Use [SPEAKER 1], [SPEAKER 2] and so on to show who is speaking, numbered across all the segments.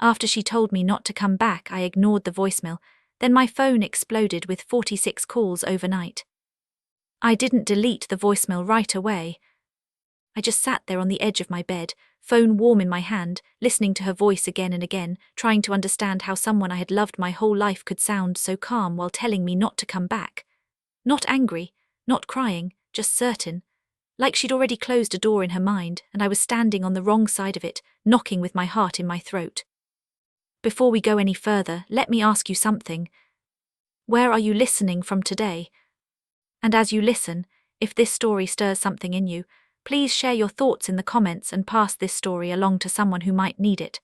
[SPEAKER 1] After she told me not to come back, I ignored the voicemail. Then my phone exploded with 46 calls overnight. I didn't delete the voicemail right away. I just sat there on the edge of my bed, phone warm in my hand, listening to her voice again and again, trying to understand how someone I had loved my whole life could sound so calm while telling me not to come back. Not angry, not crying, just certain. Like she'd already closed a door in her mind, and I was standing on the wrong side of it, knocking with my heart in my throat. Before we go any further, let me ask you something. Where are you listening from today? And as you listen, if this story stirs something in you, please share your thoughts in the comments and pass this story along to someone who might need it.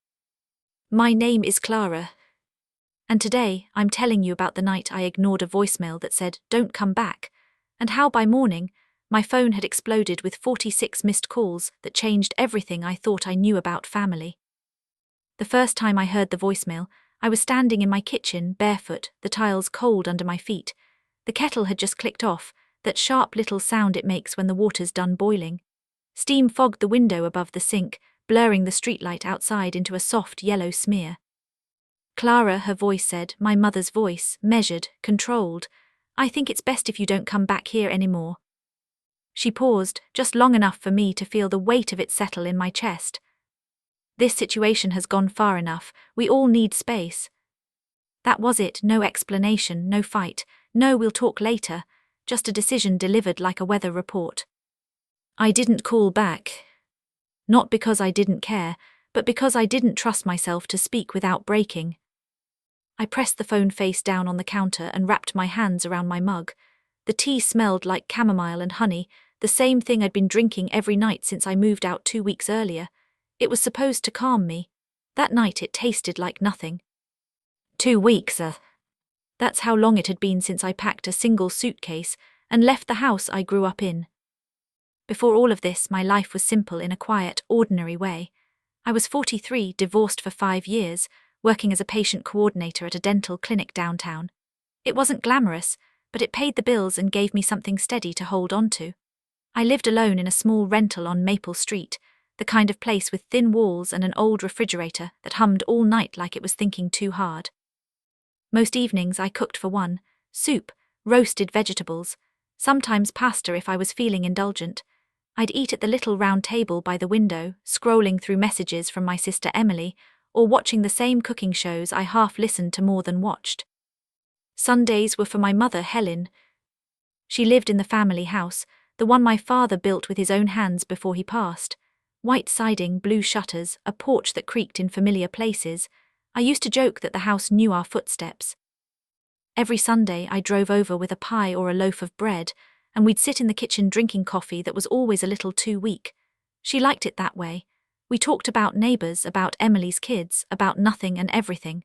[SPEAKER 1] My name is Clara, and today I'm telling you about the night I ignored a voicemail that said, "Don't come back," and how by morning, my phone had exploded with 46 missed calls that changed everything I thought I knew about family. The first time I heard the voicemail, I was standing in my kitchen, barefoot, the tiles cold under my feet. The kettle had just clicked off, that sharp little sound it makes when the water's done boiling. Steam fogged the window above the sink, blurring the streetlight outside into a soft yellow smear. "Clara," her voice said, my mother's voice, measured, controlled. "I think it's best if you don't come back here anymore." She paused, just long enough for me to feel the weight of it settle in my chest. This situation has gone far enough, we all need space. That was it, no explanation, no fight, no "we'll talk later," just a decision delivered like a weather report. I didn't call back. Not because I didn't care, but because I didn't trust myself to speak without breaking. I pressed the phone face down on the counter and wrapped my hands around my mug. The tea smelled like chamomile and honey, the same thing I'd been drinking every night since I moved out 2 weeks earlier. It was supposed to calm me. That night it tasted like nothing. 2 weeks, That's how long it had been since I packed a single suitcase and left the house I grew up in. Before all of this, my life was simple in a quiet, ordinary way. I was 43, divorced for 5 years, working as a patient coordinator at a dental clinic downtown. It wasn't glamorous, but it paid the bills and gave me something steady to hold on to. I lived alone in a small rental on Maple Street, the kind of place with thin walls and an old refrigerator that hummed all night like it was thinking too hard. Most evenings I cooked for one, soup, roasted vegetables, sometimes pasta if I was feeling indulgent. I'd eat at the little round table by the window, scrolling through messages from my sister Emily, or watching the same cooking shows I half listened to more than watched. Sundays were for my mother, Helen. She lived in the family house, the one my father built with his own hands before he passed. White siding, blue shutters, a porch that creaked in familiar places. I used to joke that the house knew our footsteps. Every Sunday I drove over with a pie or a loaf of bread, and we'd sit in the kitchen drinking coffee that was always a little too weak. She liked it that way. We talked about neighbours, about Emily's kids, about nothing and everything.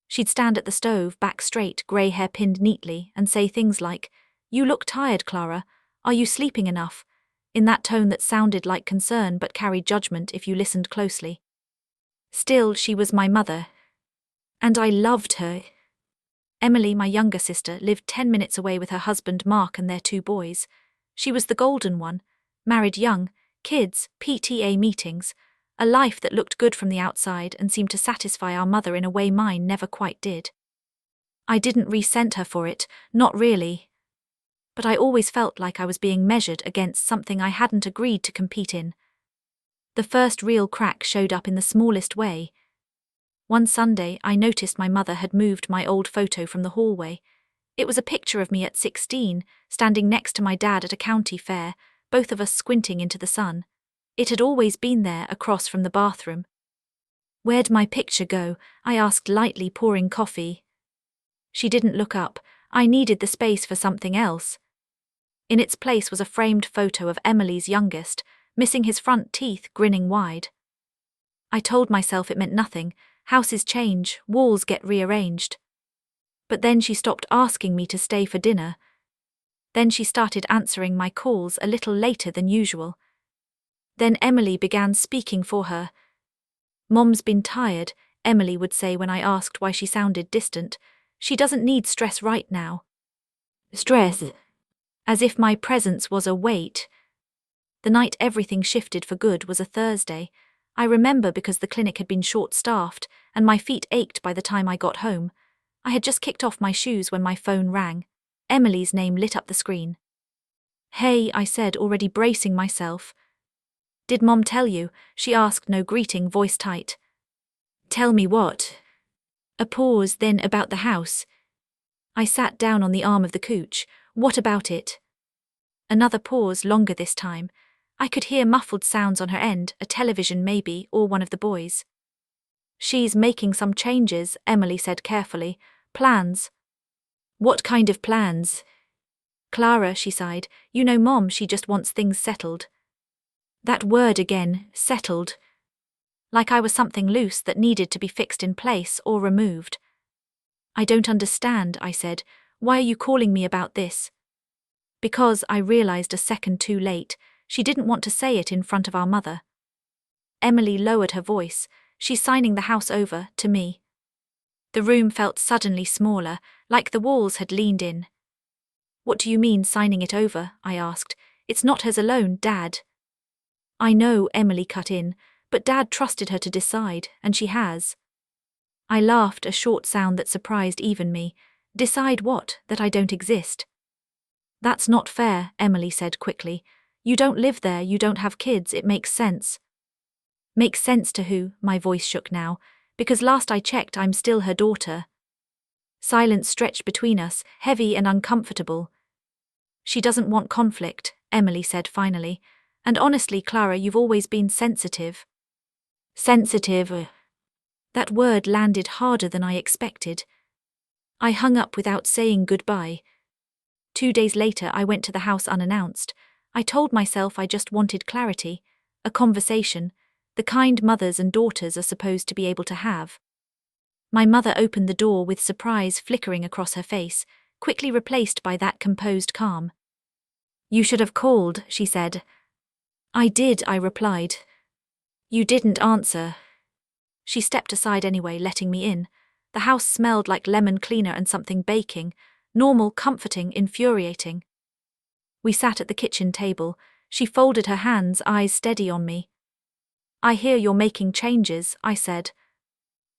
[SPEAKER 1] She'd stand at the stove, back straight, grey hair pinned neatly, and say things like, "You look tired, Clara. Are you sleeping enough?" in that tone that sounded like concern but carried judgment if you listened closely. Still, she was my mother. And I loved her. Emily, my younger sister, lived 10 minutes away with her husband Mark and their 2 boys. She was the golden one, married young, kids, PTA meetings, a life that looked good from the outside and seemed to satisfy our mother in a way mine never quite did. I didn't resent her for it, not really. But I always felt like I was being measured against something I hadn't agreed to compete in. The first real crack showed up in the smallest way. One Sunday, I noticed my mother had moved my old photo from the hallway. It was a picture of me at 16, standing next to my dad at a county fair, both of us squinting into the sun. It had always been there, across from the bathroom. "Where'd my picture go?" I asked lightly, pouring coffee. She didn't look up. I needed the space for something else. In its place was a framed photo of Emily's youngest, missing his front teeth, grinning wide. I told myself it meant nothing. Houses change, walls get rearranged. But then she stopped asking me to stay for dinner. Then she started answering my calls a little later than usual. Then Emily began speaking for her. "Mom's been tired," Emily would say when I asked why she sounded distant. "She doesn't need stress right now." Stress. As if my presence was a weight. The night everything shifted for good was a Thursday. I remember because the clinic had been short-staffed, and my feet ached by the time I got home. I had just kicked off my shoes when my phone rang. Emily's name lit up the screen. "Hey," I said, already bracing myself. "Did Mom tell you?" she asked, no greeting, voice tight. "Tell me what?" A pause, then about the house. I sat down on the arm of the couch. "What about it?" Another pause, longer this time. I could hear muffled sounds on her end, a television maybe, or one of the boys. "She's making some changes," Emily said carefully. "Plans." "What kind of plans?" "Clara," she sighed. "You know Mom, she just wants things settled." That word again, settled. Like I was something loose that needed to be fixed in place or removed. "I don't understand," I said. "Why are you calling me about this?" Because, I realized a second too late, she didn't want to say it in front of our mother. Emily lowered her voice. "She's signing the house over to me." The room felt suddenly smaller, like the walls had leaned in. "What do you mean signing it over?" I asked. "It's not hers alone, Dad." "I know," Emily cut in, "but Dad trusted her to decide, and she has." I laughed, a short sound that surprised even me. "Decide what? That I don't exist?" "That's not fair," Emily said quickly. "You don't live there, you don't have kids, it makes sense." "Makes sense to who?" My voice shook now. "Because last I checked, I'm still her daughter." Silence stretched between us, heavy and uncomfortable. "She doesn't want conflict," Emily said finally. "And honestly, Clara, you've always been sensitive." Sensitive? That word landed harder than I expected. I hung up without saying goodbye. 2 days later, I went to the house unannounced. I told myself I just wanted clarity, a conversation, the kind mothers and daughters are supposed to be able to have. My mother opened the door with surprise flickering across her face, quickly replaced by that composed calm. "You should have called," she said. "I did," I replied. "You didn't answer." She stepped aside anyway, letting me in. The house smelled like lemon cleaner and something baking, normal, comforting, infuriating. We sat at the kitchen table. She folded her hands, eyes steady on me. "I hear you're making changes," I said.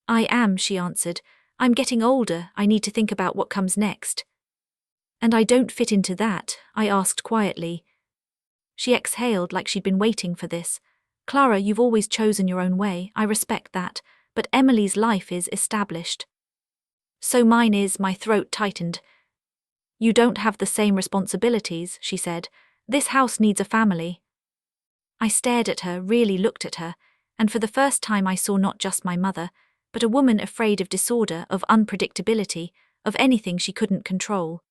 [SPEAKER 1] "I am," she answered. "I'm getting older, I need to think about what comes next." "And I don't fit into that?" I asked quietly. She exhaled like she'd been waiting for this. "Clara, you've always chosen your own way, I respect that, but Emily's life is established." "So mine is," my throat tightened. "You don't have the same responsibilities," she said. "This house needs a family." I stared at her, really looked at her, and for the first time I saw not just my mother, but a woman afraid of disorder, of unpredictability, of anything she couldn't control.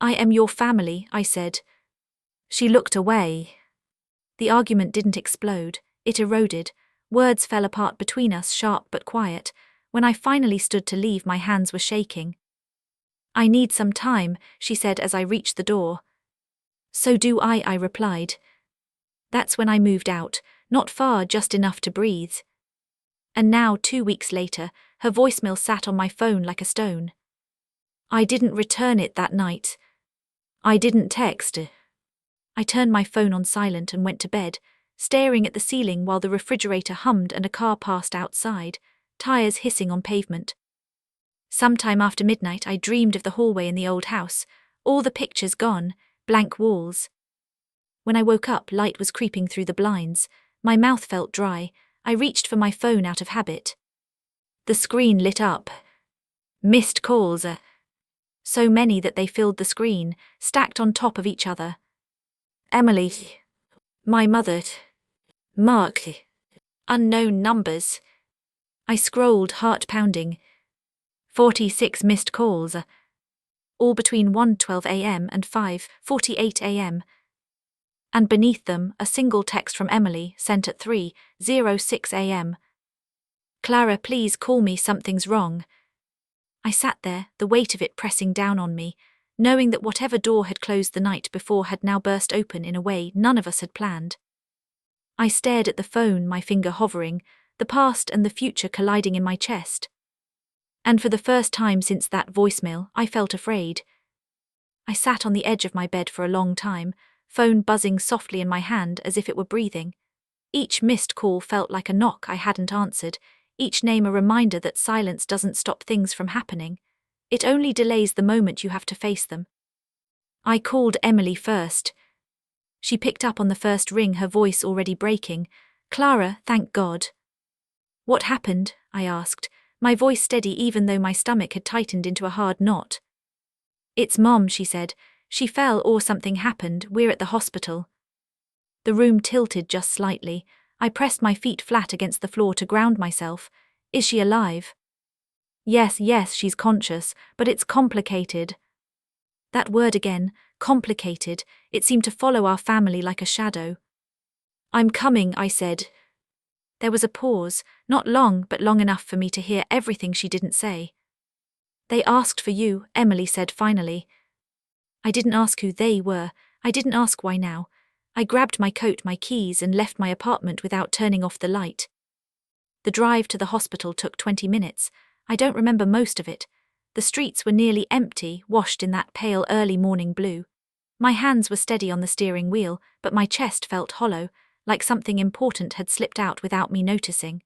[SPEAKER 1] "I am your family," I said. She looked away. The argument didn't explode, it eroded. Words fell apart between us, sharp but quiet. When I finally stood to leave, my hands were shaking. "I need some time," she said as I reached the door. "So do I replied. That's when I moved out, not far, just enough to breathe. And now, 2 weeks later, her voicemail sat on my phone like a stone. I didn't return it that night. I didn't text. I turned my phone on silent and went to bed, staring at the ceiling while the refrigerator hummed and a car passed outside, tires hissing on pavement. Sometime after midnight, I dreamed of the hallway in the old house, all the pictures gone, blank walls. When I woke up, light was creeping through the blinds. My mouth felt dry. I reached for my phone out of habit. The screen lit up. Missed calls. So many that they filled the screen, stacked on top of each other. Emily. My mother. Mark. Unknown numbers. I scrolled, heart pounding. 46 missed calls. All between 1:12 a.m. and 5:48 a.m. And beneath them, a single text from Emily, sent at 3:06 a.m. "Clara, please call me, something's wrong." I sat there, the weight of it pressing down on me, knowing that whatever door had closed the night before had now burst open in a way none of us had planned. I stared at the phone, my finger hovering, the past and the future colliding in my chest. And for the first time since that voicemail, I felt afraid. I sat on the edge of my bed for a long time, phone buzzing softly in my hand as if it were breathing. Each missed call felt like a knock I hadn't answered, each name a reminder that silence doesn't stop things from happening. It only delays the moment you have to face them. I called Emily first. She picked up on the first ring, her voice already breaking. "Clara, thank God." "What happened?" I asked, my voice steady even though my stomach had tightened into a hard knot. "It's Mom," she said. "She fell or something happened, we're at the hospital." The room tilted just slightly. I pressed my feet flat against the floor to ground myself. "Is she alive?" Yes, she's conscious, but it's complicated." That word again, complicated, it seemed to follow our family like a shadow. "I'm coming," I said. There was a pause, not long but long enough for me to hear everything she didn't say. "They asked for you," Emily said finally. I didn't ask who they were. I didn't ask why now. I grabbed my coat, my keys, and left my apartment without turning off the light. The drive to the hospital took 20 minutes. I don't remember most of it. The streets were nearly empty, washed in that pale early morning blue. My hands were steady on the steering wheel, but my chest felt hollow, like something important had slipped out without me noticing.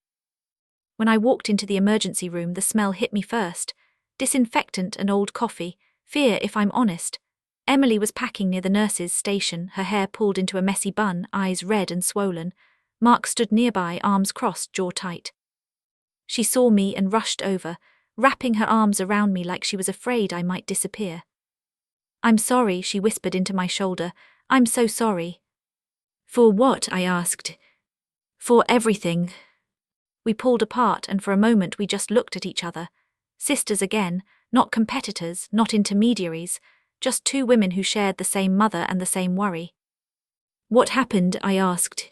[SPEAKER 1] When I walked into the emergency room, the smell hit me first. Disinfectant and old coffee. Fear, if I'm honest. Emily was packing near the nurse's station, her hair pulled into a messy bun, eyes red and swollen. Mark stood nearby, arms crossed, jaw tight. She saw me and rushed over, wrapping her arms around me like she was afraid I might disappear. "I'm sorry," she whispered into my shoulder. "I'm so sorry." "For what?" I asked. "For everything." We pulled apart, and for a moment we just looked at each other. Sisters again, not competitors, not intermediaries, just two women who shared the same mother and the same worry. "What happened?" I asked.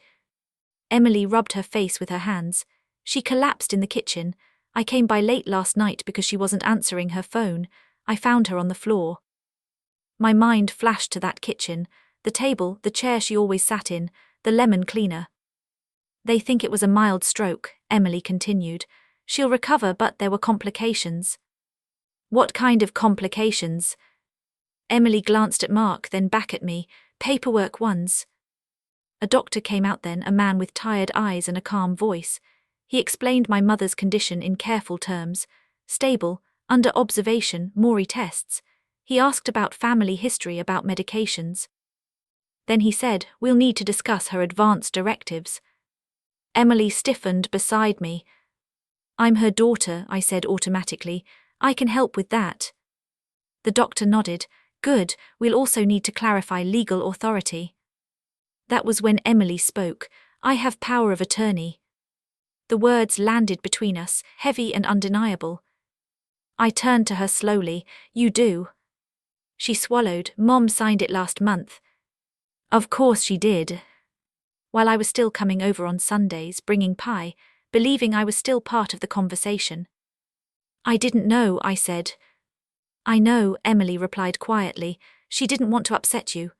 [SPEAKER 1] Emily rubbed her face with her hands. She collapsed in the kitchen. I came by late last night because she wasn't answering her phone. I found her on the floor. My mind flashed to that kitchen, the table, the chair she always sat in, the lemon cleaner. "They think it was a mild stroke," Emily continued. "She'll recover, but there were complications." "What kind of complications?" Emily glanced at Mark, then back at me. "Paperwork ones." A doctor came out then, a man with tired eyes and a calm voice. He explained my mother's condition in careful terms. Stable, under observation, more tests. He asked about family history, about medications. Then he said, "We'll need to discuss her advance directives." Emily stiffened beside me. "I'm her daughter," I said automatically. "I can help with that." The doctor nodded. "Good, we'll also need to clarify legal authority." That was when Emily spoke. "I have power of attorney." The words landed between us, heavy and undeniable. I turned to her slowly. "You do?" She swallowed. "Mom signed it last month." "Of course she did." While I was still coming over on Sundays, bringing pie, believing I was still part of the conversation. "I didn't know," I said. "I know," Emily replied quietly. "She didn't want to upset you."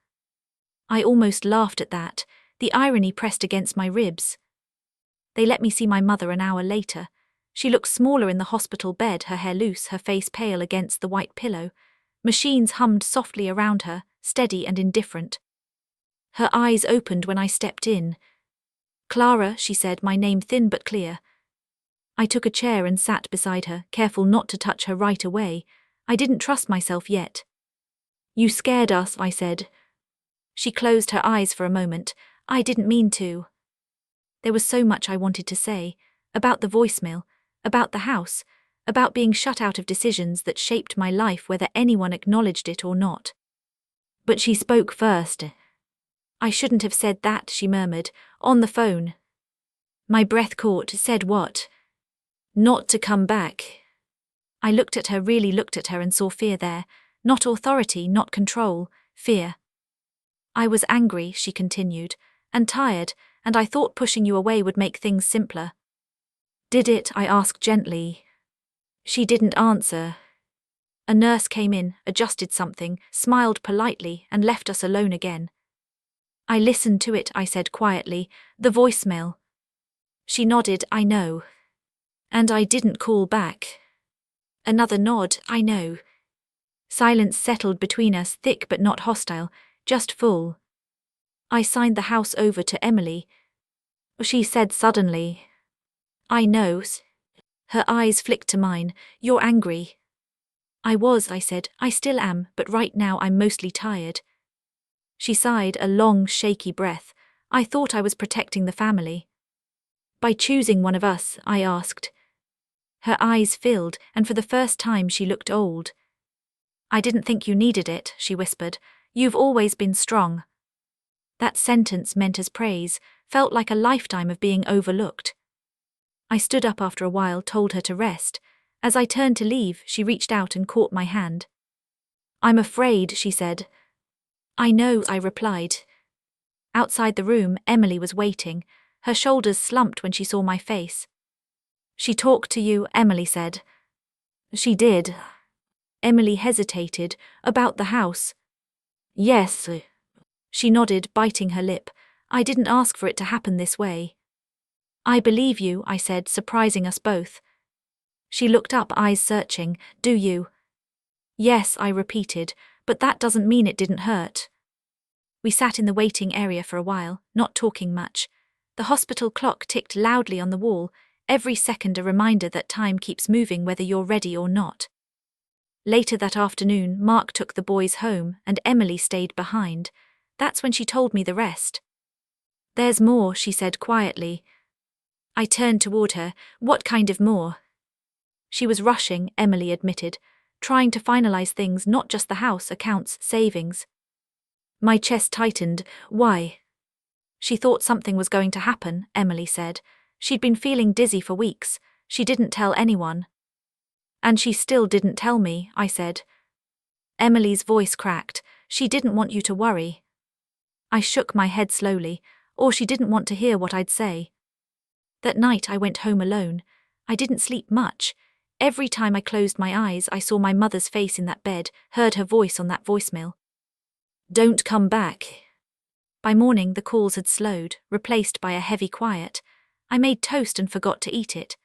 [SPEAKER 1] I almost laughed at that. The irony pressed against my ribs. They let me see my mother an hour later. She looked smaller in the hospital bed, her hair loose, her face pale against the white pillow. Machines hummed softly around her, steady and indifferent. Her eyes opened when I stepped in. "Clara," she said, my name thin but clear. I took a chair and sat beside her, careful not to touch her right away. I didn't trust myself yet. "You scared us," I said. She closed her eyes for a moment. "I didn't mean to." There was so much I wanted to say, about the voicemail, about the house, about being shut out of decisions that shaped my life whether anyone acknowledged it or not. But she spoke first. "I shouldn't have said that," she murmured, "on the phone." My breath caught. "Said what?" "Not to come back." I looked at her, really looked at her, and saw fear there. Not authority, not control, fear. "I was angry," she continued, "and tired, and I thought pushing you away would make things simpler." "Did it?" I asked gently. She didn't answer. A nurse came in, adjusted something, smiled politely, and left us alone again. "I listened to it," I said quietly, "the voicemail." She nodded. "I know." "And I didn't call back." Another nod. "I know." Silence settled between us, thick but not hostile, just full. "I signed the house over to Emily," she said suddenly. "I know." Her eyes flicked to mine. "You're angry." "I was," I said. "I still am, but right now I'm mostly tired." She sighed, a long, shaky breath. "I thought I was protecting the family." "By choosing one of us?" I asked. Her eyes filled, and for the first time she looked old. "I didn't think you needed it," she whispered. "You've always been strong." That sentence, meant as praise, felt like a lifetime of being overlooked. I stood up after a while, told her to rest. As I turned to leave, she reached out and caught my hand. "I'm afraid," she said. "I know," I replied. Outside the room, Emily was waiting. Her shoulders slumped when she saw my face. "She talked to you," Emily said. "She did." Emily hesitated. "About the house?" "Yes." She nodded, biting her lip. "I didn't ask for it to happen this way." "I believe you," I said, surprising us both. She looked up, eyes searching. "Do you?" "Yes," I repeated, "but that doesn't mean it didn't hurt." We sat in the waiting area for a while, not talking much. The hospital clock ticked loudly on the wall, every second a reminder that time keeps moving whether you're ready or not. Later that afternoon, Mark took the boys home, and Emily stayed behind. That's when she told me the rest. "There's more," she said quietly. I turned toward her. "What kind of more?" She was rushing, Emily admitted, trying to finalize things, not just the house, accounts, savings. My chest tightened. "Why?" "She thought something was going to happen," Emily said. "She'd been feeling dizzy for weeks. She didn't tell anyone." "And she still didn't tell me," I said. Emily's voice cracked. "She didn't want you to worry." I shook my head slowly. "Or she didn't want to hear what I'd say." That night I went home alone. I didn't sleep much. Every time I closed my eyes, I saw my mother's face in that bed, heard her voice on that voicemail. "Don't come back." By morning the calls had slowed, replaced by a heavy quiet. I made toast and forgot to eat it.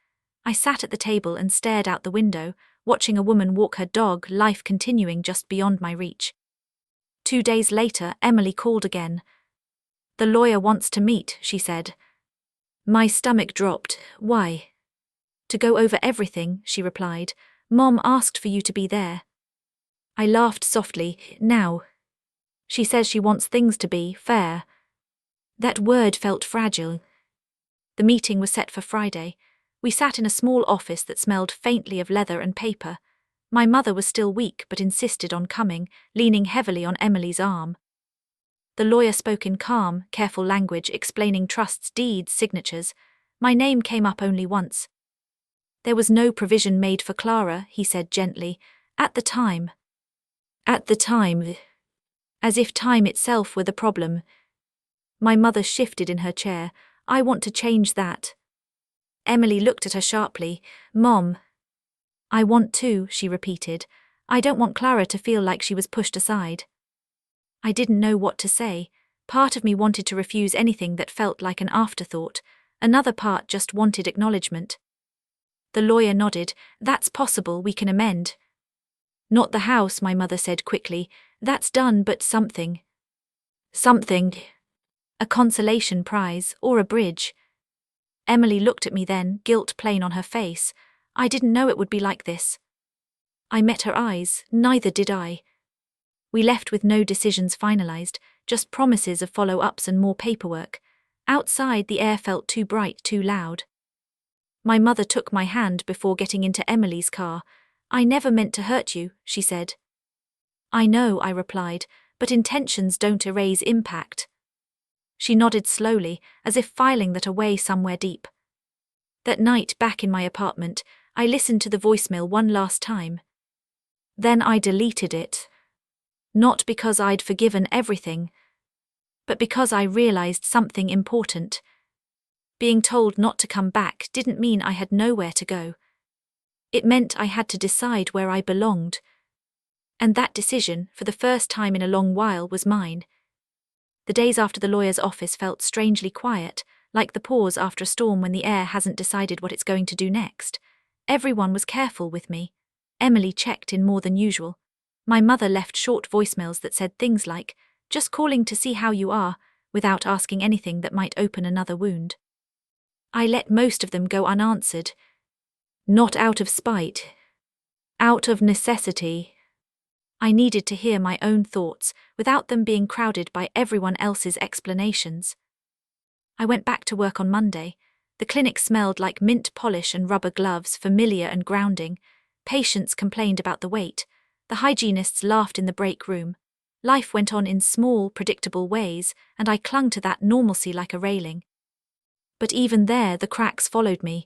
[SPEAKER 1] I sat at the table and stared out the window, watching a woman walk her dog, life continuing just beyond my reach. 2 days later, Emily called again. "The lawyer wants to meet," she said. My stomach dropped. "Why?" "To go over everything," she replied. "Mom asked for you to be there." I laughed softly. "Now?" "She says she wants things to be fair." That word felt fragile. The meeting was set for Friday. We sat in a small office that smelled faintly of leather and paper. My mother was still weak but insisted on coming, leaning heavily on Emily's arm. The lawyer spoke in calm, careful language, explaining trusts, deeds, signatures. My name came up only once. "There was no provision made for Clara," he said gently. "At the time." At the time. As if time itself were the problem. My mother shifted in her chair. "I want to change that." Emily looked at her sharply. "Mom." "I want to," she repeated. "I don't want Clara to feel like she was pushed aside." I didn't know what to say. Part of me wanted to refuse anything that felt like an afterthought. Another part just wanted acknowledgement. The lawyer nodded. "That's possible, we can amend." "Not the house," my mother said quickly. "That's done, but something." "Something." "A consolation prize, or a bridge." Emily looked at me then, guilt plain on her face. "I didn't know it would be like this." I met her eyes. Neither did I. We left with no decisions finalized, just promises of follow-ups and more paperwork. Outside, the air felt too bright, too loud. My mother took my hand before getting into Emily's car. "I never meant to hurt you," she said. "I know," I replied, "but intentions don't erase impact." She nodded slowly, as if filing that away somewhere deep. That night, back in my apartment, I listened to the voicemail one last time. Then I deleted it. Not because I'd forgiven everything, but because I realized something important. Being told not to come back didn't mean I had nowhere to go. It meant I had to decide where I belonged. And that decision, for the first time in a long while, was mine. The days after the lawyer's office felt strangely quiet, like the pause after a storm when the air hasn't decided what it's going to do next. Everyone was careful with me. Emily checked in more than usual. My mother left short voicemails that said things like, "Just calling to see how you are," without asking anything that might open another wound. I let most of them go unanswered. Not out of spite. Out of necessity. I needed to hear my own thoughts without them being crowded by everyone else's explanations. I went back to work on Monday. The clinic smelled like mint polish and rubber gloves, familiar and grounding. Patients complained about the wait. The hygienists laughed in the break room. Life went on in small, predictable ways, and I clung to that normalcy like a railing. But even there, the cracks followed me.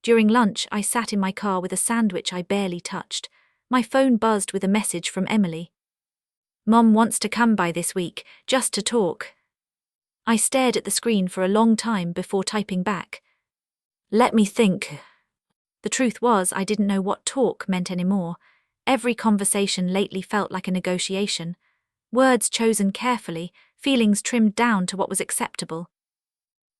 [SPEAKER 1] During lunch, I sat in my car with a sandwich I barely touched. My phone buzzed with a message from Emily. "Mom wants to come by this week, just to talk." I stared at the screen for a long time before typing back. "Let me think." The truth was, I didn't know what talk meant anymore. Every conversation lately felt like a negotiation. Words chosen carefully, feelings trimmed down to what was acceptable.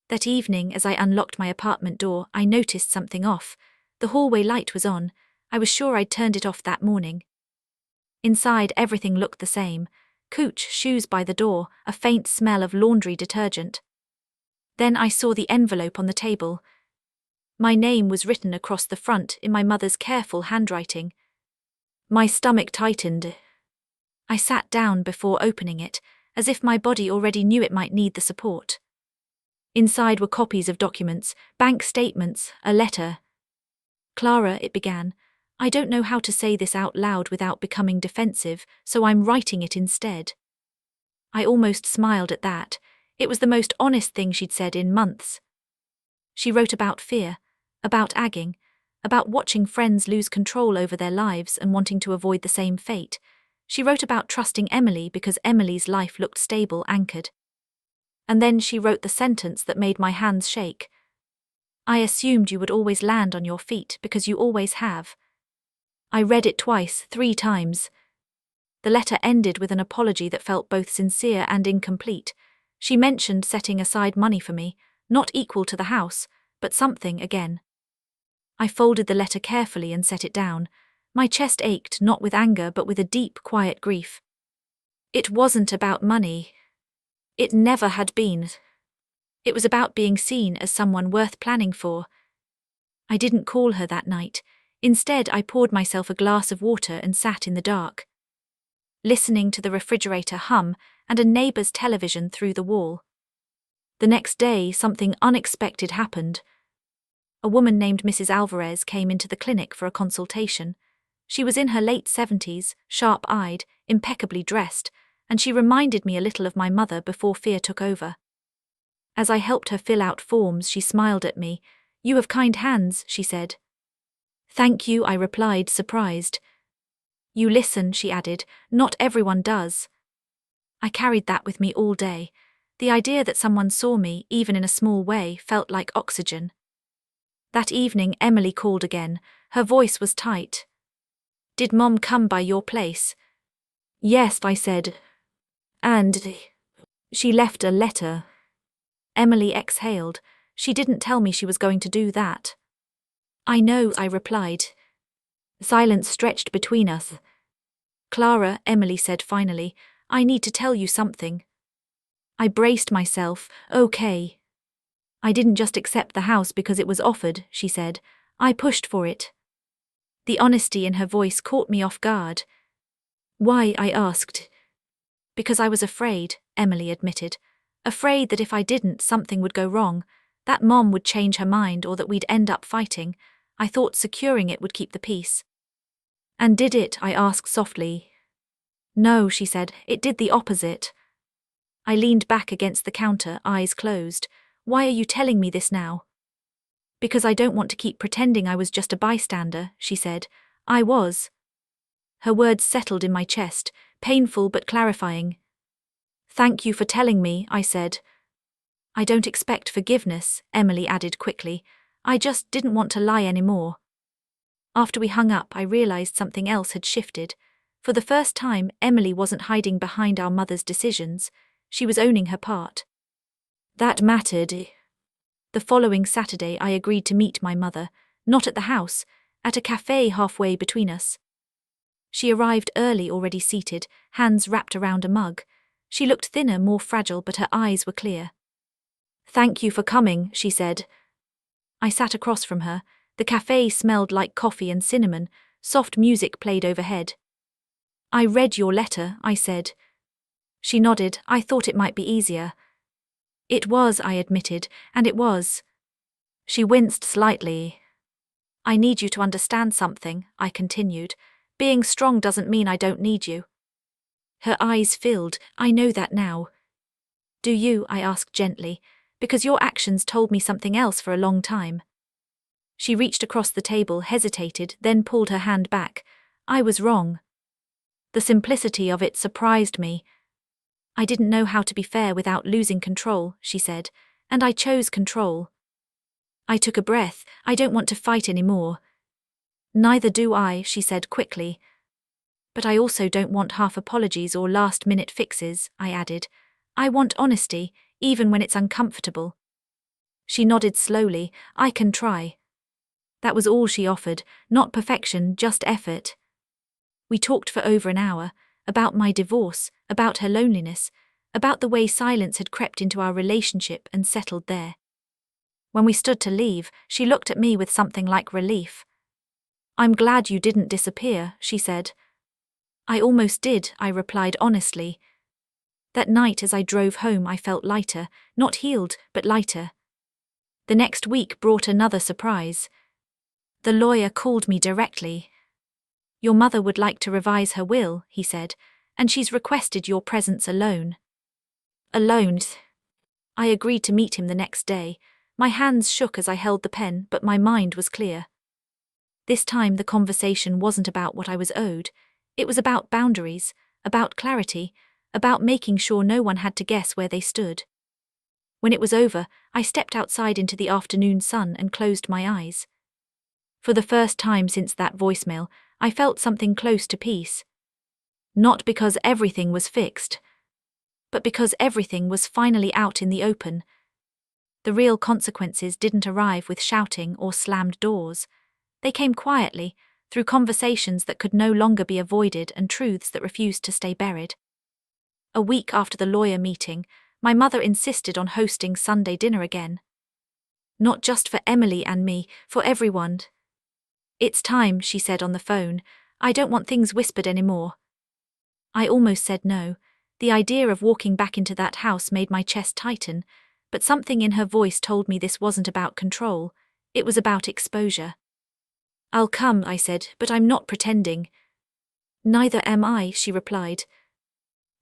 [SPEAKER 1] That evening, as I unlocked my apartment door, I noticed something off. The hallway light was on. I was sure I'd turned it off that morning. Inside, everything looked the same. Couch, shoes by the door, a faint smell of laundry detergent. Then I saw the envelope on the table. My name was written across the front in my mother's careful handwriting. My stomach tightened. I sat down before opening it, as if my body already knew it might need the support. Inside were copies of documents, bank statements, a letter. "Clara," it began, "I don't know how to say this out loud without becoming defensive, so I'm writing it instead." I almost smiled at that. It was the most honest thing she'd said in months. She wrote about fear, about agging, about watching friends lose control over their lives and wanting to avoid the same fate. She wrote about trusting Emily because Emily's life looked stable, anchored. And then she wrote the sentence that made my hands shake. "I assumed you would always land on your feet because you always have." I read it twice, 3 times. The letter ended with an apology that felt both sincere and incomplete. She mentioned setting aside money for me, not equal to the house, but something again. I folded the letter carefully and set it down. My chest ached, not with anger but with a deep, quiet grief. It wasn't about money. It never had been. It was about being seen as someone worth planning for. I didn't call her that night. Instead, I poured myself a glass of water and sat in the dark, listening to the refrigerator hum and a neighbor's television through the wall. The next day, something unexpected happened. A woman named Mrs. Alvarez came into the clinic for a consultation. She was in her late 70s, sharp-eyed, impeccably dressed, and she reminded me a little of my mother before fear took over. As I helped her fill out forms, she smiled at me. "You have kind hands," she said. "Thank you," I replied, surprised. "You listen," she added. "Not everyone does." I carried that with me all day. The idea that someone saw me, even in a small way, felt like oxygen. That evening, Emily called again. Her voice was tight. "Did Mom come by your place?" "Yes," I said. "And she left a letter." Emily exhaled. "She didn't tell me she was going to do that." "I know," I replied. Silence stretched between us. "Clara," Emily said finally, "I need to tell you something." I braced myself. "Okay." "I didn't just accept the house because it was offered," she said. "I pushed for it." The honesty in her voice caught me off guard. "Why?" I asked. "Because I was afraid," Emily admitted. "Afraid that if I didn't, something would go wrong, that Mom would change her mind or that we'd end up fighting. I thought securing it would keep the peace." "And did it?" I asked softly. "No," she said, "it did the opposite." I leaned back against the counter, eyes closed. "Why are you telling me this now?" "Because I don't want to keep pretending I was just a bystander," she said. "I was." Her words settled in my chest, painful but clarifying. "Thank you for telling me," I said. "I don't expect forgiveness," Emily added quickly. "I just didn't want to lie anymore." After we hung up, I realized something else had shifted. For the first time, Emily wasn't hiding behind our mother's decisions. She was owning her part. That mattered. The following Saturday, I agreed to meet my mother, not at the house, at a cafe halfway between us. She arrived early, already seated, hands wrapped around a mug. She looked thinner, more fragile, but her eyes were clear. "Thank you for coming," she said. I sat across from her. The cafe smelled like coffee and cinnamon, soft music played overhead. "I read your letter," I said. She nodded. "I thought it might be easier." "It was," I admitted, "and it was." She winced slightly. "I need you to understand something," I continued. "Being strong doesn't mean I don't need you." Her eyes filled. "I know that now." "Do you?" I asked gently, "because your actions told me something else for a long time." She reached across the table, hesitated, then pulled her hand back. "I was wrong." The simplicity of it surprised me. "I didn't know how to be fair without losing control," she said, "and I chose control." I took a breath. "I don't want to fight anymore." "Neither do I," she said quickly. "But I also don't want half apologies or last-minute fixes," I added. "I want honesty, even when it's uncomfortable." She nodded slowly. "I can try." That was all she offered, not perfection, just effort. We talked for over an hour, about my divorce, about her loneliness, about the way silence had crept into our relationship and settled there. When we stood to leave, she looked at me with something like relief. "I'm glad you didn't disappear," she said. "I almost did," I replied honestly. That night as I drove home I felt lighter, not healed, but lighter. The next week brought another surprise. The lawyer called me directly. "Your mother would like to revise her will," he said, "and she's requested your presence alone." Alone. I agreed to meet him the next day. My hands shook as I held the pen, but my mind was clear. This time the conversation wasn't about what I was owed. It was about boundaries, about clarity, about making sure no one had to guess where they stood. When it was over, I stepped outside into the afternoon sun and closed my eyes. For the first time since that voicemail, I felt something close to peace. Not because everything was fixed, but because everything was finally out in the open. The real consequences didn't arrive with shouting or slammed doors. They came quietly, through conversations that could no longer be avoided and truths that refused to stay buried. A week after the lawyer meeting, my mother insisted on hosting Sunday dinner again. Not just for Emily and me, for everyone. "It's time," she said on the phone. "I don't want things whispered anymore." I almost said no. The idea of walking back into that house made my chest tighten, but something in her voice told me this wasn't about control. It was about exposure. "I'll come," I said, "but I'm not pretending." "Neither am I," she replied.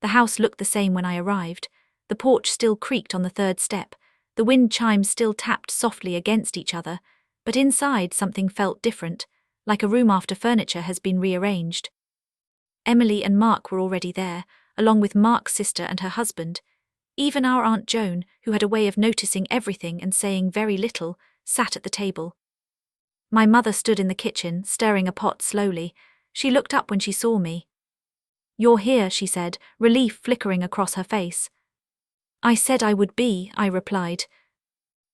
[SPEAKER 1] The house looked the same when I arrived. The porch still creaked on the third step. The wind chimes still tapped softly against each other, but inside something felt different, like a room after furniture has been rearranged. Emily and Mark were already there, along with Mark's sister and her husband. Even our Aunt Joan, who had a way of noticing everything and saying very little, sat at the table. My mother stood in the kitchen, stirring a pot slowly. She looked up when she saw me. "You're here," she said, relief flickering across her face. "I said I would be," I replied.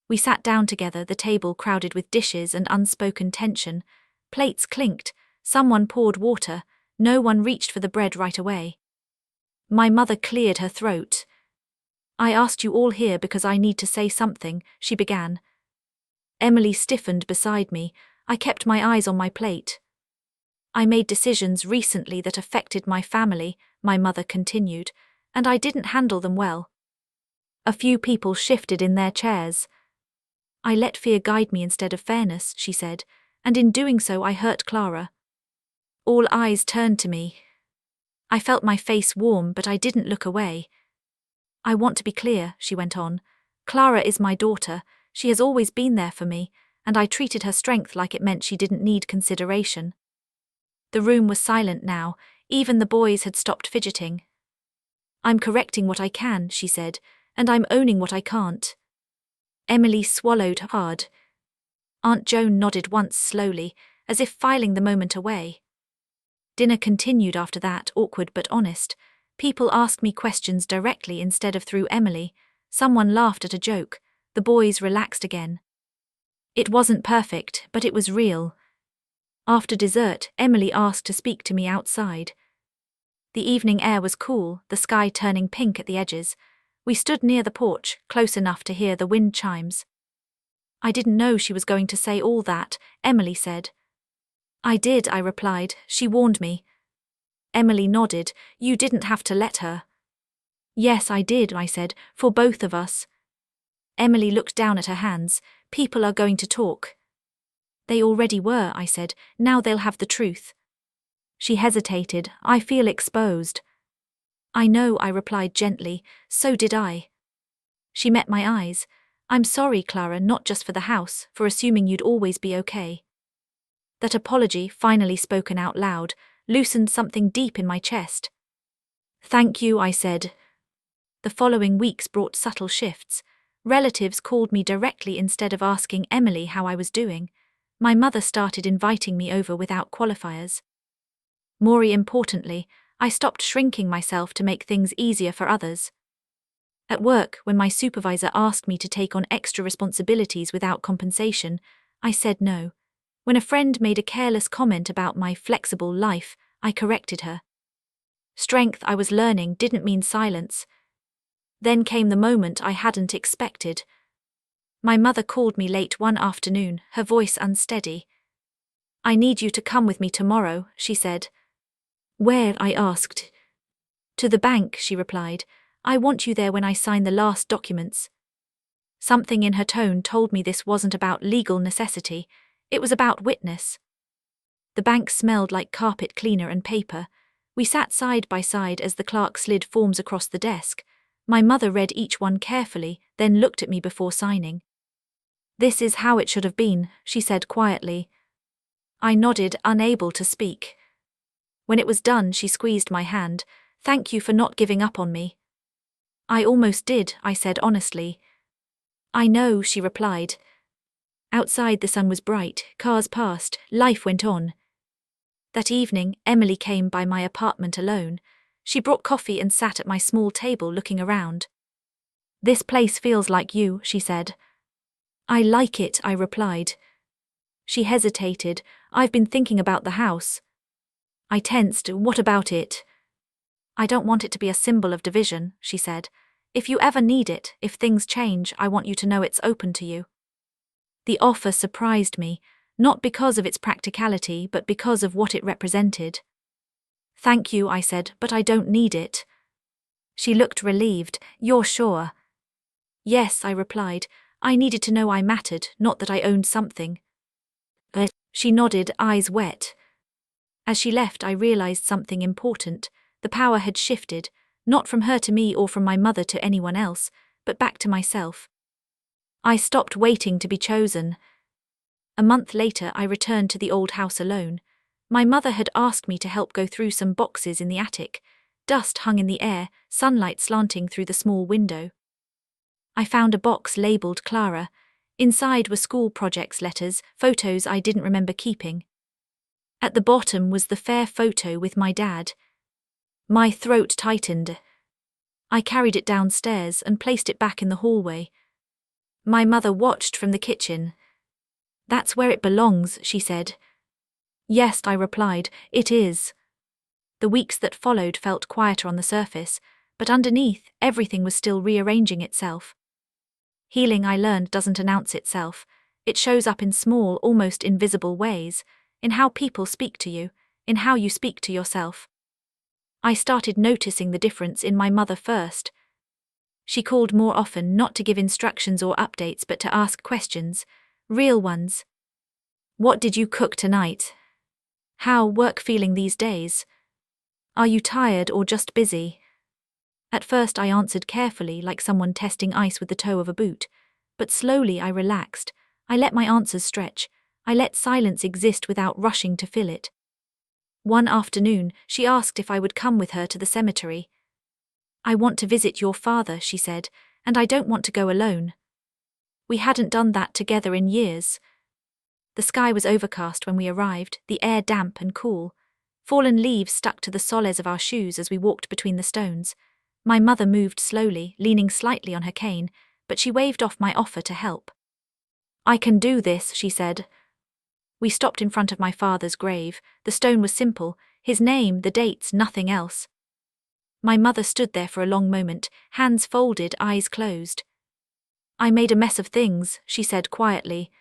[SPEAKER 1] We sat down together, the table crowded with dishes and unspoken tension. Plates clinked, someone poured water, no one reached for the bread right away. My mother cleared her throat. "I asked you all here because I need to say something," she began. Emily stiffened beside me. I kept my eyes on my plate. "I made decisions recently that affected my family," my mother continued, "and I didn't handle them well. A few people shifted in their chairs. I let fear guide me instead of fairness," she said, "and in doing so I hurt Clara." All eyes turned to me. I felt my face warm, but I didn't look away. "I want to be clear," she went on. "Clara is my daughter. She has always been there for me, and I treated her strength like it meant she didn't need consideration." The room was silent now. Even the boys had stopped fidgeting. "I'm correcting what I can," she said, "and I'm owning what I can't." Emily swallowed hard. Aunt Joan nodded once slowly, as if filing the moment away. Dinner continued after that, awkward but honest. People asked me questions directly instead of through Emily. Someone laughed at a joke. The boys relaxed again. It wasn't perfect, but it was real. After dessert, Emily asked to speak to me outside. The evening air was cool, the sky turning pink at the edges. We stood near the porch, close enough to hear the wind chimes. I didn't know she was going to say all that, Emily said. I did, I replied. She warned me. Emily nodded. You didn't have to let her. Yes, I did, I said, for both of us. Emily looked down at her hands. People are going to talk. They already were, I said. Now they'll have the truth. She hesitated. I feel exposed. I know, I replied gently. So did I. She met my eyes. I'm sorry, Clara, not just for the house, for assuming you'd always be okay. That apology, finally spoken out loud, loosened something deep in my chest. Thank you, I said. The following weeks brought subtle shifts. Relatives called me directly instead of asking Emily how I was doing. My mother started inviting me over without qualifiers. More importantly, I stopped shrinking myself to make things easier for others. At work, when my supervisor asked me to take on extra responsibilities without compensation, I said no. When a friend made a careless comment about my flexible life, I corrected her. Strength I was learning didn't mean silence. Then came the moment I hadn't expected. My mother called me late one afternoon, her voice unsteady. I need you to come with me tomorrow, she said. Where? I asked. To the bank, she replied. I want you there when I sign the last documents. Something in her tone told me this wasn't about legal necessity, it was about witness. The bank smelled like carpet cleaner and paper. We sat side by side as the clerk slid forms across the desk. My mother read each one carefully, then looked at me before signing. This is how it should have been, she said quietly. I nodded, unable to speak. When it was done, she squeezed my hand. Thank you for not giving up on me. I almost did, I said honestly. I know, she replied. Outside the sun was bright, cars passed, life went on. That evening, Emily came by my apartment alone. She brought coffee and sat at my small table looking around. This place feels like you, she said. I like it, I replied. She hesitated. I've been thinking about the house. I tensed. What about it? I don't want it to be a symbol of division, she said. If you ever need it, if things change, I want you to know it's open to you. The offer surprised me, not because of its practicality, but because of what it represented. Thank you, I said, but I don't need it. She looked relieved. You're sure? Yes, I replied. I needed to know I mattered, not that I owned something. She nodded, eyes wet. As she left, I realized something important. The power had shifted, not from her to me or from my mother to anyone else, but back to myself. I stopped waiting to be chosen. A month later, I returned to the old house alone. My mother had asked me to help go through some boxes in the attic. Dust hung in the air, sunlight slanting through the small window. I found a box labeled Clara. Inside were school projects letters, photos I didn't remember keeping. At the bottom was the fair photo with my dad. My throat tightened. I carried it downstairs and placed it back in the hallway. My mother watched from the kitchen. That's where it belongs, she said. Yes, I replied, it is. The weeks that followed felt quieter on the surface, but underneath, everything was still rearranging itself. Healing, I learned, doesn't announce itself. It shows up in small, almost invisible ways, in how people speak to you, in how you speak to yourself. I started noticing the difference in my mother first. She called more often, not to give instructions or updates, but to ask questions, real ones. What did you cook tonight? How work feeling these days? Are you tired or just busy? At first I answered carefully, like someone testing ice with the toe of a boot, but slowly I relaxed. I let my answers stretch. I let silence exist without rushing to fill it. One afternoon, she asked if I would come with her to the cemetery. I want to visit your father, she said, and I don't want to go alone. We hadn't done that together in years. The sky was overcast when we arrived, the air damp and cool. Fallen leaves stuck to the soles of our shoes as we walked between the stones. My mother moved slowly, leaning slightly on her cane, but she waved off my offer to help. I can do this, she said. We stopped in front of my father's grave. The stone was simple, his name, the dates, nothing else. My mother stood there for a long moment, hands folded, eyes closed. I made a mess of things, she said quietly.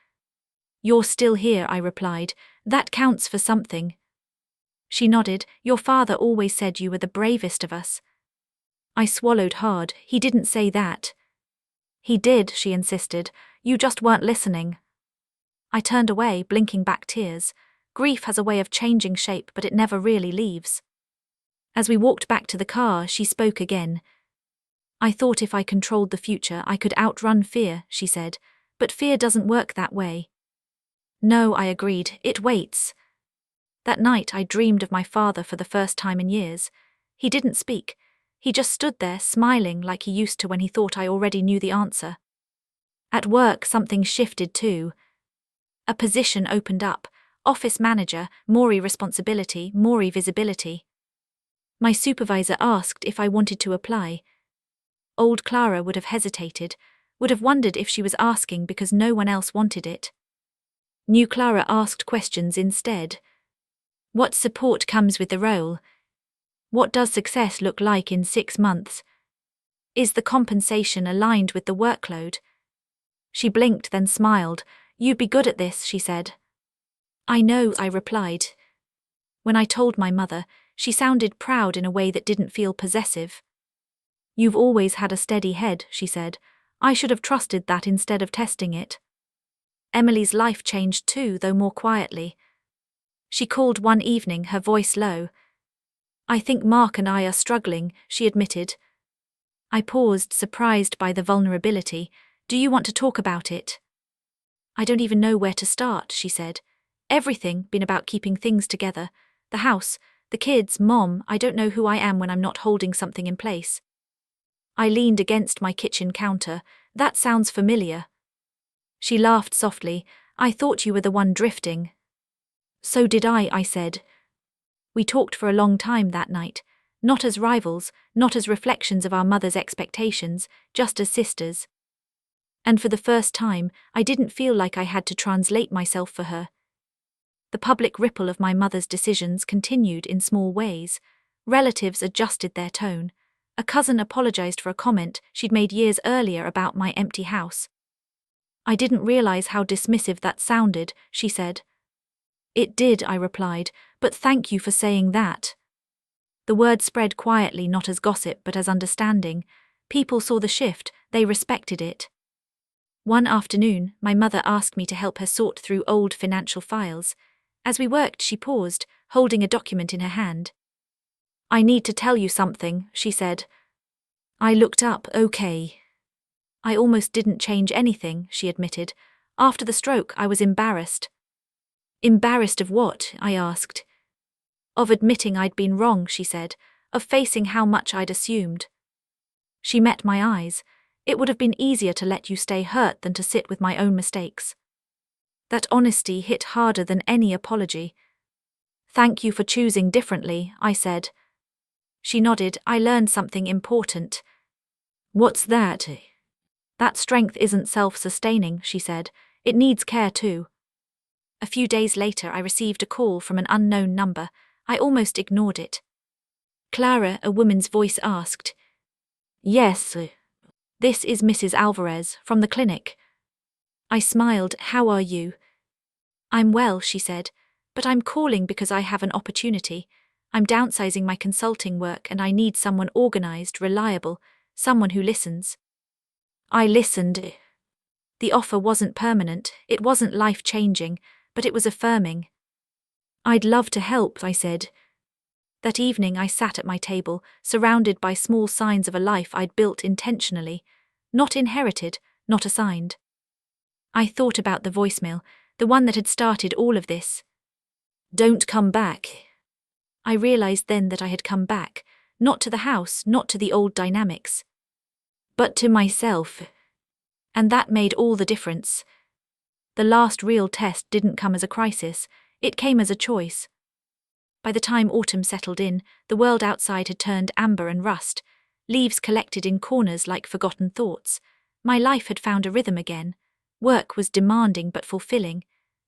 [SPEAKER 1] You're still here, I replied. That counts for something. She nodded. Your father always said you were the bravest of us. I swallowed hard. He didn't say that. He did, she insisted. You just weren't listening. I turned away, blinking back tears. Grief has a way of changing shape, but it never really leaves. As we walked back to the car, she spoke again. I thought if I controlled the future, I could outrun fear, she said. But fear doesn't work that way. No, I agreed. It waits. That night I dreamed of my father for the first time in years. He didn't speak. He just stood there, smiling like he used to when he thought I already knew the answer. At work, something shifted too. A position opened up. Office manager, more responsibility, more visibility. My supervisor asked if I wanted to apply. Old Clara would have hesitated, would have wondered if she was asking because no one else wanted it. New Clara asked questions instead. What support comes with the role? What does success look like in 6 months? Is the compensation aligned with the workload? She blinked, then smiled. You'd be good at this, she said. I know, I replied. When I told my mother, she sounded proud in a way that didn't feel possessive. You've always had a steady head, she said. I should have trusted that instead of testing it. Emily's life changed too, though more quietly. She called one evening, her voice low. I think Mark and I are struggling, she admitted. I paused, surprised by the vulnerability. Do you want to talk about it? I don't even know where to start, she said. Everything been about keeping things together. The house, the kids, Mom. I don't know who I am when I'm not holding something in place. I leaned against my kitchen counter. That sounds familiar. She laughed softly. I thought you were the one drifting. So did I said. We talked for a long time that night, not as rivals, not as reflections of our mother's expectations, just as sisters. And for the first time, I didn't feel like I had to translate myself for her. The public ripple of my mother's decisions continued in small ways. Relatives adjusted their tone. A cousin apologized for a comment she'd made years earlier about my empty house. I didn't realize how dismissive that sounded, she said. It did, I replied, but thank you for saying that. The word spread quietly, not as gossip but as understanding. People saw the shift, they respected it. One afternoon, my mother asked me to help her sort through old financial files. As we worked, she paused, holding a document in her hand. I need to tell you something, she said. I looked up. Okay. I almost didn't change anything, she admitted. After the stroke, I was embarrassed. Embarrassed of what? I asked. Of admitting I'd been wrong, she said, of facing how much I'd assumed. She met my eyes. It would have been easier to let you stay hurt than to sit with my own mistakes. That honesty hit harder than any apology. Thank you for choosing differently, I said. She nodded. I learned something important. What's that? That strength isn't self-sustaining, she said. It needs care too. A few days later, I received a call from an unknown number. I almost ignored it. Clara, a woman's voice asked. Yes. This is Mrs. Alvarez, from the clinic. I smiled. How are you? I'm well, she said, but I'm calling because I have an opportunity. I'm downsizing my consulting work and I need someone organized, reliable, someone who listens. I listened. The offer wasn't permanent, it wasn't life-changing, but it was affirming. I'd love to help, I said. That evening I sat at my table, surrounded by small signs of a life I'd built intentionally, not inherited, not assigned. I thought about the voicemail, the one that had started all of this. Don't come back. I realized then that I had come back, not to the house, not to the old dynamics, but to myself. And that made all the difference. The last real test didn't come as a crisis, it came as a choice. By the time autumn settled in, the world outside had turned amber and rust, leaves collected in corners like forgotten thoughts. My life had found a rhythm again. Work was demanding but fulfilling.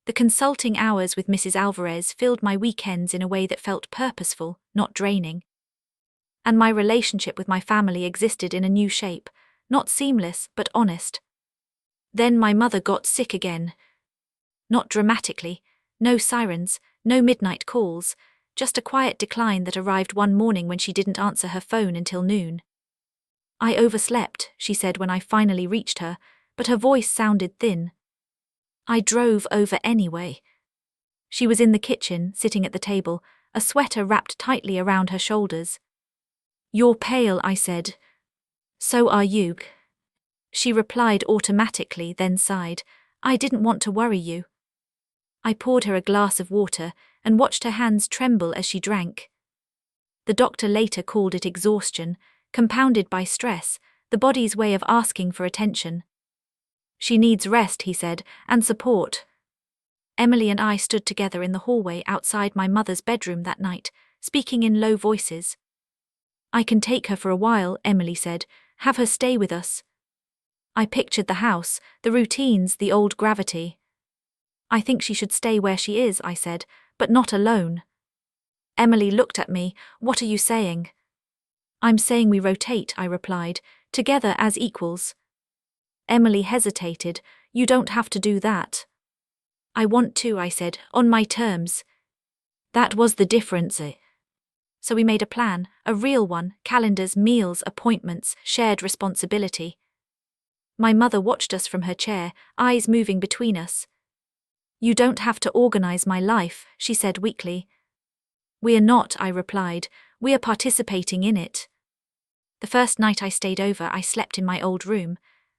[SPEAKER 1] The consulting hours with Mrs. Alvarez filled my weekends in a way that felt purposeful, not draining. And my relationship with my family existed in a new shape, not seamless but honest. Then my mother got sick again. Not dramatically, no sirens, no midnight calls, just a quiet decline that arrived one morning when she didn't answer her phone until noon. I overslept, she said when I finally reached her, but her voice sounded thin. I drove over anyway. She was in the kitchen, sitting at the table, a sweater wrapped tightly around her shoulders. "You're pale," I said. "So are you." She replied automatically, then sighed. "I didn't want to worry you." I poured her a glass of water and watched her hands tremble as she drank. The doctor later called it exhaustion, compounded by stress, the body's way of asking for attention. "She needs rest," he said, "and support." Emily and I stood together in the hallway outside my mother's bedroom that night, speaking in low voices. "I can take her for a while," Emily said. "Have her stay with us." I pictured the house, the routines, the old gravity. "I think she should stay where she is," I said, "but not alone." Emily looked at me. "What are you saying?" "I'm saying we rotate," I replied, "together as equals." Emily hesitated. "You don't have to do that." "I want to," I said, "on my terms." That was the difference. So we made a plan, a real one, calendars, meals, appointments, shared responsibility. My mother watched us from her chair, eyes moving between us. "You don't have to organize my life," she said weakly. "We're not," I replied. "We are participating in it." The first night I stayed over, I slept in my old room.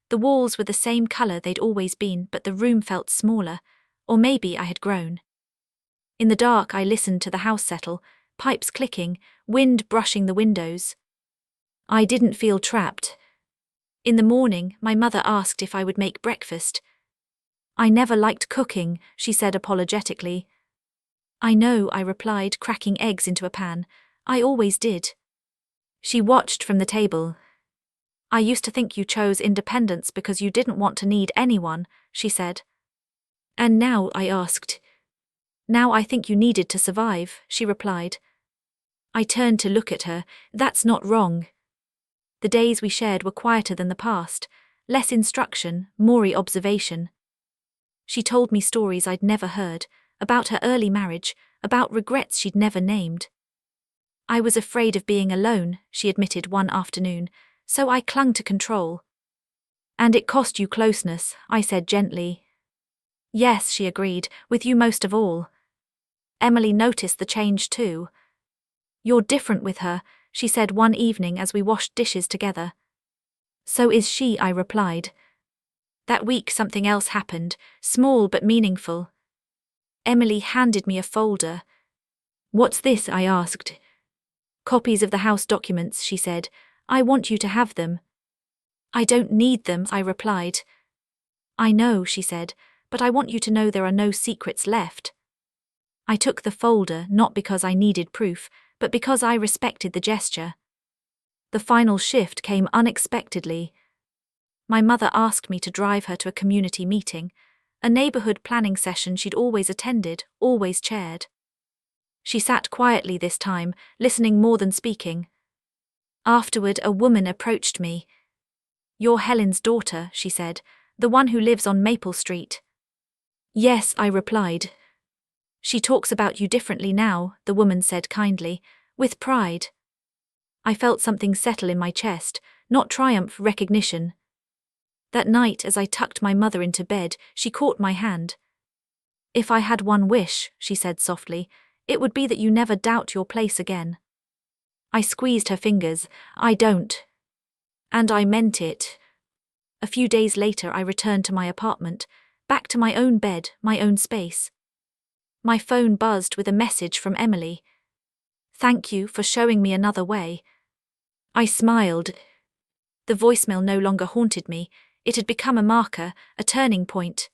[SPEAKER 1] The walls were the same color they'd always been, but the room felt smaller, or maybe I had grown. In the dark, I listened to the house settle, pipes clicking, wind brushing the windows. I didn't feel trapped. In the morning, my mother asked if I would make breakfast. "I never liked cooking," she said apologetically. "I know," I replied, cracking eggs into a pan. "I always did." She watched from the table. "I used to think you chose independence because you didn't want to need anyone," she said. "And now?" I asked. "Now I think you needed to survive," she replied. I turned to look at her. "That's not wrong." The days we shared were quieter than the past, less instruction, more observation. She told me stories I'd never heard, about her early marriage, about regrets she'd never named. "I was afraid of being alone," she admitted one afternoon, "so I clung to control." "And it cost you closeness," I said gently. "Yes," she agreed, "with you most of all." Emily noticed the change too. "You're different with her," she said one evening as we washed dishes together. "So is she," I replied. That week something else happened, small but meaningful. Emily handed me a folder. "What's this?" I asked. "Copies of the house documents," she said. "I want you to have them." "I don't need them," I replied. "I know," she said, "but I want you to know there are no secrets left." I took the folder not because I needed proof, but because I respected the gesture. The final shift came unexpectedly. My mother asked me to drive her to a community meeting, a neighborhood planning session she'd always attended, always chaired. She sat quietly this time, listening more than speaking. Afterward, a woman approached me. "You're Helen's daughter," she said, "the one who lives on Maple Street." "Yes," I replied. "She talks about you differently now," the woman said kindly, with pride. I felt something settle in my chest, not triumph, recognition. That night, as I tucked my mother into bed, she caught my hand. "If I had one wish," she said softly, "it would be that you never doubt your place again." I squeezed her fingers. "I don't." And I meant it. A few days later, I returned to my apartment, back to my own bed, my own space. My phone buzzed with a message from Emily. "Thank you for showing me another way." I smiled. The voicemail no longer haunted me. It had become a marker, a turning point.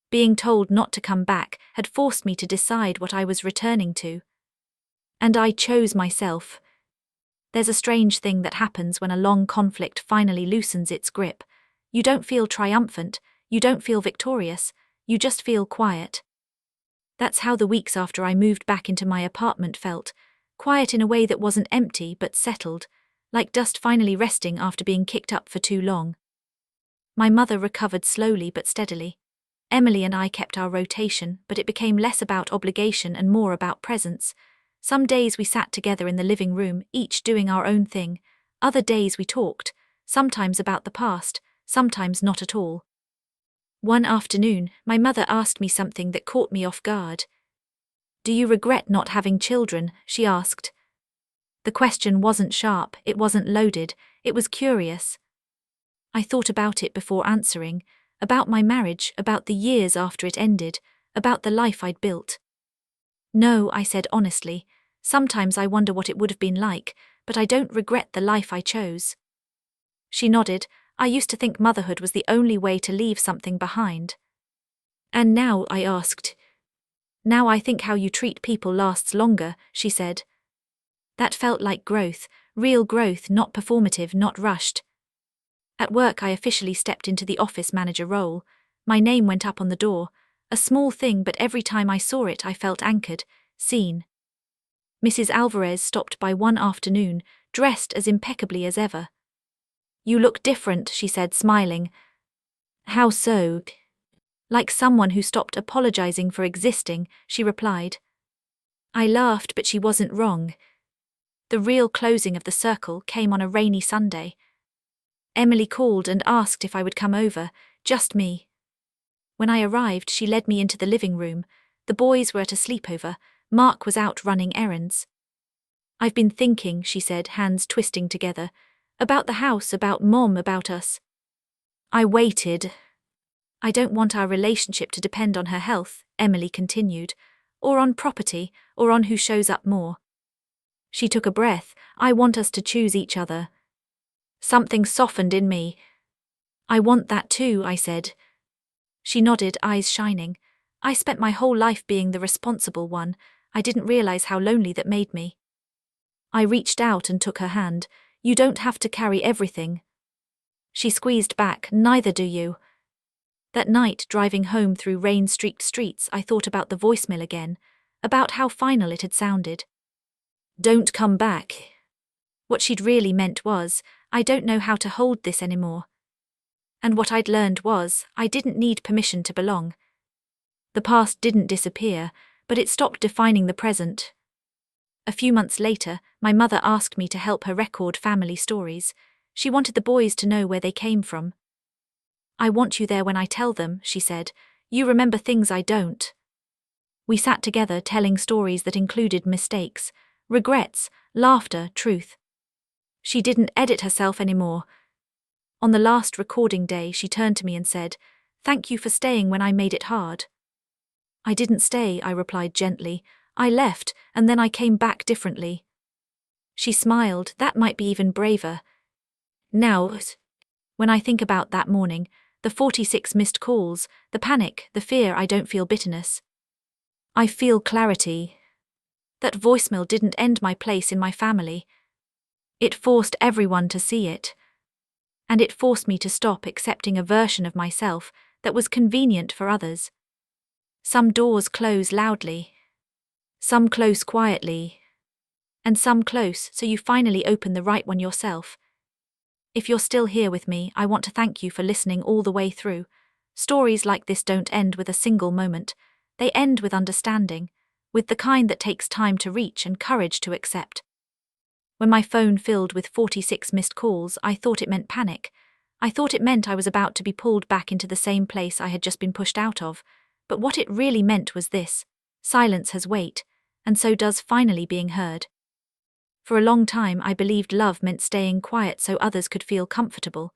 [SPEAKER 1] Being told not to come back had forced me to decide what I was returning to. And I chose myself. There's a strange thing that happens when a long conflict finally loosens its grip. You don't feel triumphant, you don't feel victorious, you just feel quiet. That's how the weeks after I moved back into my apartment felt, quiet in a way that wasn't empty but settled, like dust finally resting after being kicked up for too long. My mother recovered slowly but steadily. Emily and I kept our rotation, but it became less about obligation and more about presence. Some days we sat together in the living room, each doing our own thing. Other days we talked, sometimes about the past, sometimes not at all. One afternoon, my mother asked me something that caught me off guard. "Do you regret not having children?" she asked. The question wasn't sharp, it wasn't loaded, it was curious. I thought about it before answering, about my marriage, about the years after it ended, about the life I'd built. "No," I said honestly. "Sometimes I wonder what it would have been like, but I don't regret the life I chose." She nodded. "I used to think motherhood was the only way to leave something behind." "And now?" I asked. "Now I think how you treat people lasts longer," she said. That felt like growth, real growth, not performative, not rushed. At work I officially stepped into the office manager role. My name went up on the door, a small thing, but every time I saw it I felt anchored, seen. Mrs. Alvarez stopped by one afternoon, dressed as impeccably as ever. "You look different," she said, smiling. "How so?" "Like someone who stopped apologizing for existing," she replied. I laughed, but she wasn't wrong. The real closing of the circle came on a rainy Sunday. Emily called and asked if I would come over, just me. When I arrived, she led me into the living room. The boys were at a sleepover. Mark was out running errands. "I've been thinking," she said, hands twisting together, "about the house, about Mom, about us." I waited. "I don't want our relationship to depend on her health," Emily continued, "or on property, or on who shows up more." She took a breath. "I want us to choose each other." Something softened in me. "I want that too," I said. She nodded, eyes shining. "I spent my whole life being the responsible one. I didn't realize how lonely that made me." I reached out and took her hand. "You don't have to carry everything." She squeezed back. "Neither do you." That night, driving home through rain-streaked streets, I thought about the voicemail again, about how final it had sounded. "Don't come back." What she'd really meant was, "I don't know how to hold this anymore." And what I'd learned was, I didn't need permission to belong. The past didn't disappear, but it stopped defining the present. A few months later, my mother asked me to help her record family stories. She wanted the boys to know where they came from. "I want you there when I tell them," she said. "You remember things I don't." We sat together telling stories that included mistakes, regrets, laughter, truth. She didn't edit herself anymore. On the last recording day, she turned to me and said, "Thank you for staying when I made it hard." "I didn't stay," I replied gently. "I left, and then I came back differently." She smiled. "That might be even braver." Now, when I think about that morning, the 46 missed calls, the panic, the fear, I don't feel bitterness. I feel clarity. That voicemail didn't end my place in my family. It forced everyone to see it. And it forced me to stop accepting a version of myself that was convenient for others. Some doors close loudly. Some close quietly. And some close so you finally open the right one yourself. If you're still here with me, I want to thank you for listening all the way through. Stories like this don't end with a single moment. They end with understanding, with the kind that takes time to reach and courage to accept. When my phone filled with 46 missed calls, I thought it meant panic. I thought it meant I was about to be pulled back into the same place I had just been pushed out of. But what it really meant was this: silence has weight, and so does finally being heard. For a long time, I believed love meant staying quiet so others could feel comfortable.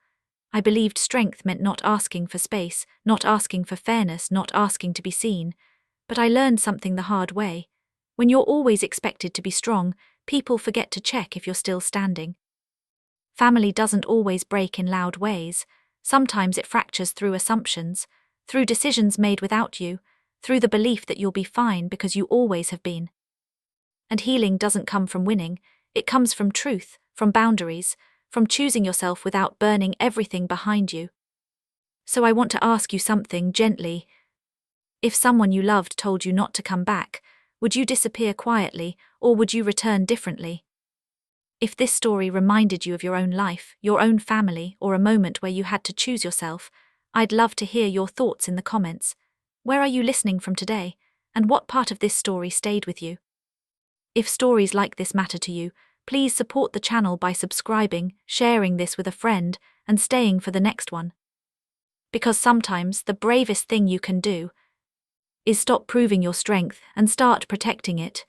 [SPEAKER 1] I believed strength meant not asking for space, not asking for fairness, not asking to be seen. But I learned something the hard way. When you're always expected to be strong, people forget to check if you're still standing. Family doesn't always break in loud ways. Sometimes it fractures through assumptions, through decisions made without you, through the belief that you'll be fine because you always have been. And healing doesn't come from winning, it comes from truth, from boundaries, from choosing yourself without burning everything behind you. So I want to ask you something gently. If someone you loved told you not to come back, would you disappear quietly, or would you return differently? If this story reminded you of your own life, your own family, or a moment where you had to choose yourself, I'd love to hear your thoughts in the comments. Where are you listening from today, and what part of this story stayed with you? If stories like this matter to you, please support the channel by subscribing, sharing this with a friend, and staying for the next one. Because sometimes the bravest thing you can do is stop proving your strength and start protecting it.